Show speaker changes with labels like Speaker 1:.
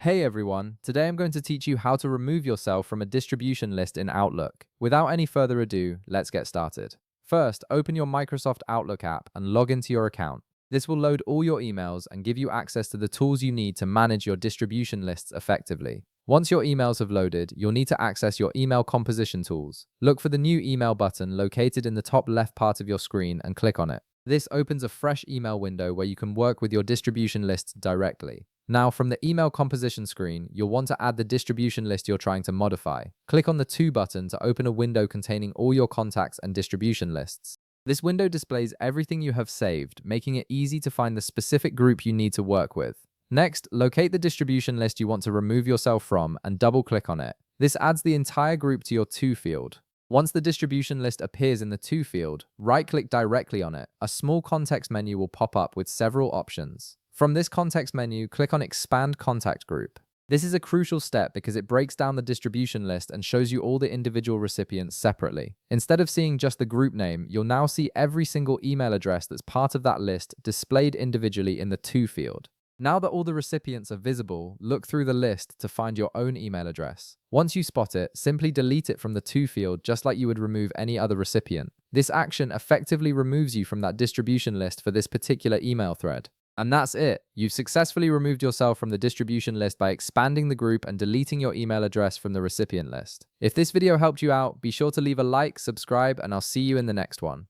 Speaker 1: Hey everyone, today I'm going to teach you how to remove yourself from a distribution list in Outlook. Without any further ado, let's get started. First, open your Microsoft Outlook app and log into your account. This will load all your emails and give you access to the tools you need to manage your distribution lists effectively. Once your emails have loaded, you'll need to access your email composition tools. Look for the new email button located in the top left part of your screen and click on it. This opens a fresh email window where you can work with your distribution lists directly. Now, from the email composition screen, you'll want to add the distribution list you're trying to modify. Click on the To button to open a window containing all your contacts and distribution lists. This window displays everything you have saved, making it easy to find the specific group you need to work with. Next, locate the distribution list you want to remove yourself from and double-click on it. This adds the entire group to your To field. Once the distribution list appears in the To field, right-click directly on it. A small context menu will pop up with several options. From this context menu, click on Expand Contact Group. This is a crucial step because it breaks down the distribution list and shows you all the individual recipients separately. Instead of seeing just the group name, you'll now see every single email address that's part of that list displayed individually in the To field. Now that all the recipients are visible, look through the list to find your own email address. Once you spot it, simply delete it from the To field just like you would remove any other recipient. This action effectively removes you from that distribution list for this particular email thread. And that's it. You've successfully removed yourself from the distribution list by expanding the group and deleting your email address from the recipient list. If this video helped you out, be sure to leave a like, subscribe, and I'll see you in the next one.